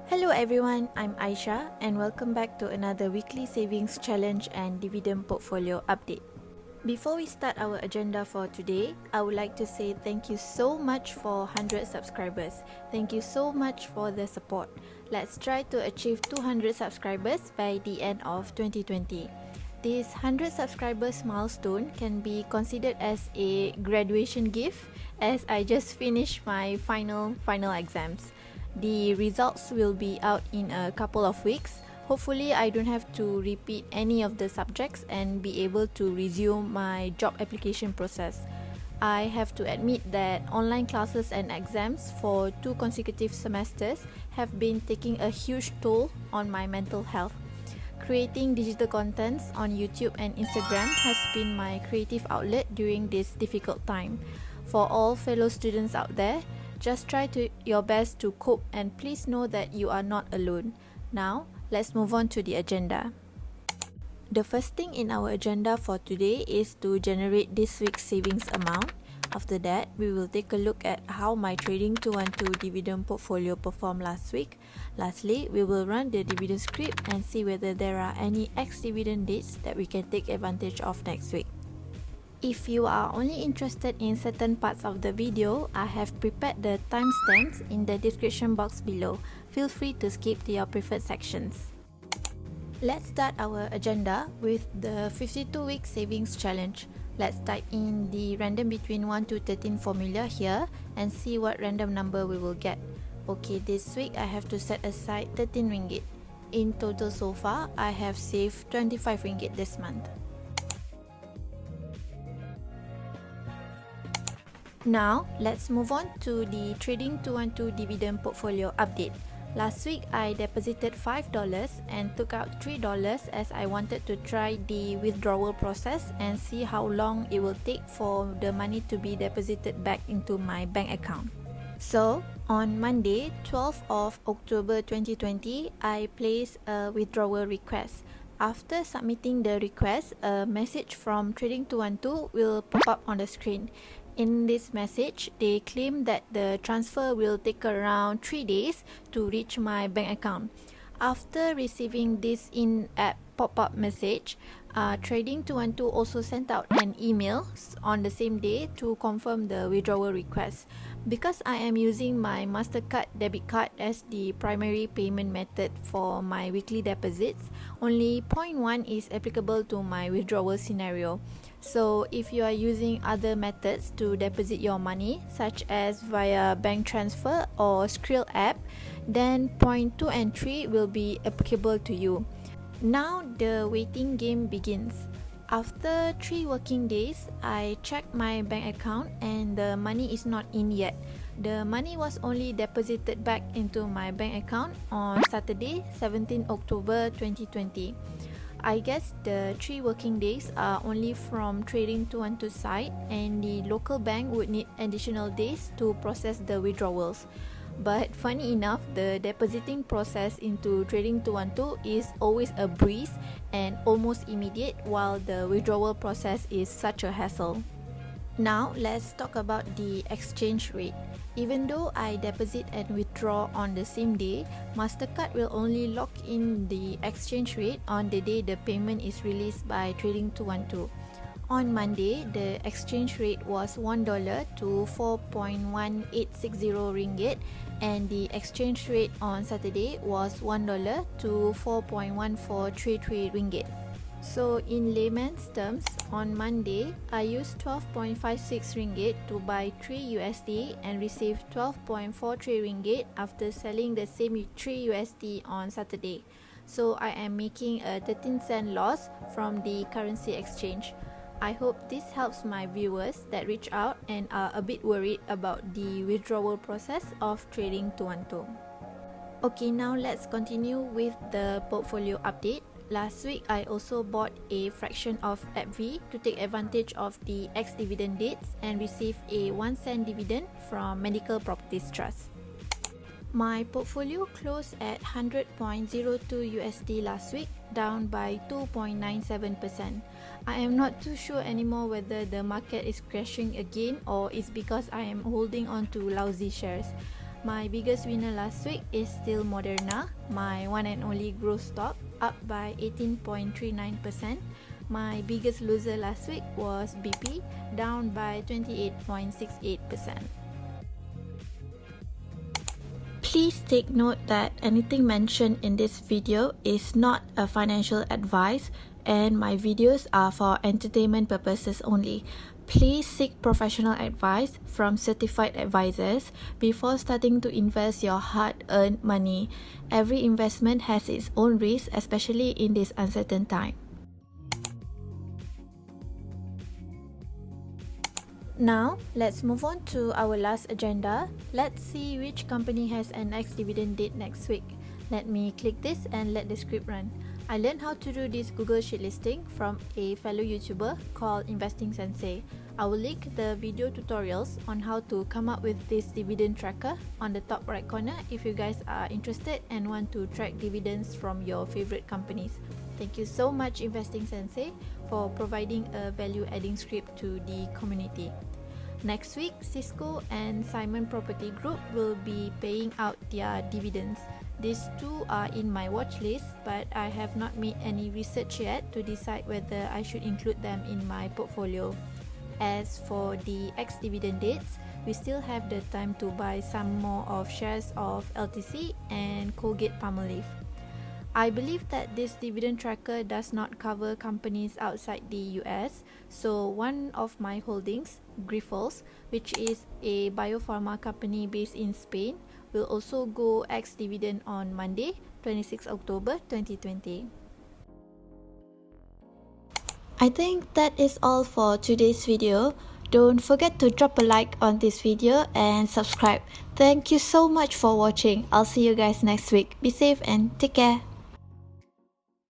Hello everyone, I'm Aisha and welcome back to another weekly savings challenge and dividend portfolio update. Before we start our agenda for today, I would like to say thank you so much for 100 subscribers. Thank you so much for the support. Let's try to achieve 200 subscribers by the end of 2020. This 100 subscribers milestone can be considered as a graduation gift as I just finished my final exams. The results will be out in a couple of weeks. Hopefully, I don't have to repeat any of the subjects and be able to resume my job application process. I have to admit that online classes and exams for 2 consecutive semesters have been taking a huge toll on my mental health. Creating digital contents on YouTube and Instagram has been my creative outlet during this difficult time. For all fellow students out there, just try your best to cope and please know that you are not alone. Now, let's move on to the agenda. The first thing in our agenda for today is to generate this week's savings amount. After that, we will take a look at how my Trading 212 dividend portfolio performed last week. Lastly, we will run the dividend script and see whether there are any ex-dividend dates that we can take advantage of next week. If you are only interested in certain parts of the video, I have prepared the timestamps in the description box below. Feel free to skip to your preferred sections. Let's start our agenda with the 52-week savings challenge. Let's type in the random between 1 to 13 formula here and see what random number we will get. Okay, this week I have to set aside 13 ringgit. In total so far, I have saved 25 ringgit this month. Now, let's move on to the Trading 212 dividend portfolio update. Last week, I deposited $5 and took out $3 as I wanted to try the withdrawal process and see how long it will take for the money to be deposited back into my bank account. So, on Monday, 12th of October 2020, I placed a withdrawal request. After submitting the request, a message from Trading 212 will pop up on the screen. In this message, they claim that the transfer will take around 3 days to reach my bank account. After receiving this in-app pop-up message, Trading 212 also sent out an email on the same day to confirm the withdrawal request. Because I am using my MasterCard debit card as the primary payment method for my weekly deposits, only point 1 is applicable to my withdrawal scenario. So if you are using other methods to deposit your money, such as via bank transfer or Skrill app, then point 2 and 3 will be applicable to you. Now the waiting game begins. After 3 working days, I checked my bank account and the money is not in yet. The money was only deposited back into my bank account on Saturday, 17 October 2020. I guess the 3 working days are only from Trading 212 side and the local bank would need additional days to process the withdrawals. But funny enough, the depositing process into Trading 212 is always a breeze and almost immediate, while the withdrawal process is such a hassle. Now, let's talk about the exchange rate. Even though I deposit and withdraw on the same day, MasterCard will only lock in the exchange rate on the day the payment is released by Trading 212. On Monday, the exchange rate was $1 to 4.1860 ringgit and the exchange rate on Saturday was $1 to 4.1433 ringgit. So in layman's terms, on Monday, I used 12.56 ringgit to buy 3 USD and received 12.43 ringgit after selling the same 3 USD on Saturday. So I am making a 13-cent loss from the currency exchange. I hope this helps my viewers that reach out and are a bit worried about the withdrawal process of Trading 212. Okay, now let's continue with the portfolio update. Last week, I also bought a fraction of AppV to take advantage of the ex-dividend dates and receive a 1 cent dividend from Medical Properties Trust. My portfolio closed at 100.02 USD last week, down by 2.97%. I am not too sure anymore whether the market is crashing again or it's because I am holding on to lousy shares. My biggest winner last week is still Moderna, my one and only growth stock, up by 18.39%. My biggest loser last week was BP, down by 28.68%. Please take note that anything mentioned in this video is not a financial advice and my videos are for entertainment purposes only. Please seek professional advice from certified advisors before starting to invest your hard-earned money. Every investment has its own risk, especially in this uncertain time. Now, let's move on to our last agenda. Let's see which company has an ex-dividend date next week. Let me click this and let the script run. I learned how to do this Google Sheet listing from a fellow YouTuber called Investing Sensei. I will link the video tutorials on how to come up with this dividend tracker on the top right corner if you guys are interested and want to track dividends from your favorite companies. Thank you so much, Investing Sensei, for providing a value-adding script to the community. Next week, Cisco and Simon Property Group will be paying out their dividends. These two are in my watch list, but I have not made any research yet to decide whether I should include them in my portfolio. As for the ex-dividend dates, we still have the time to buy some more of shares of LTC and Colgate-Palmolive. I believe that this dividend tracker does not cover companies outside the US, so one of my holdings, Grifols, which is a biopharma company based in Spain, will also go ex-dividend on Monday, 26 October 2020. I think that is all for today's video. Don't forget to drop a like on this video and subscribe. Thank you so much for watching. I'll see you guys next week. Be safe and take care.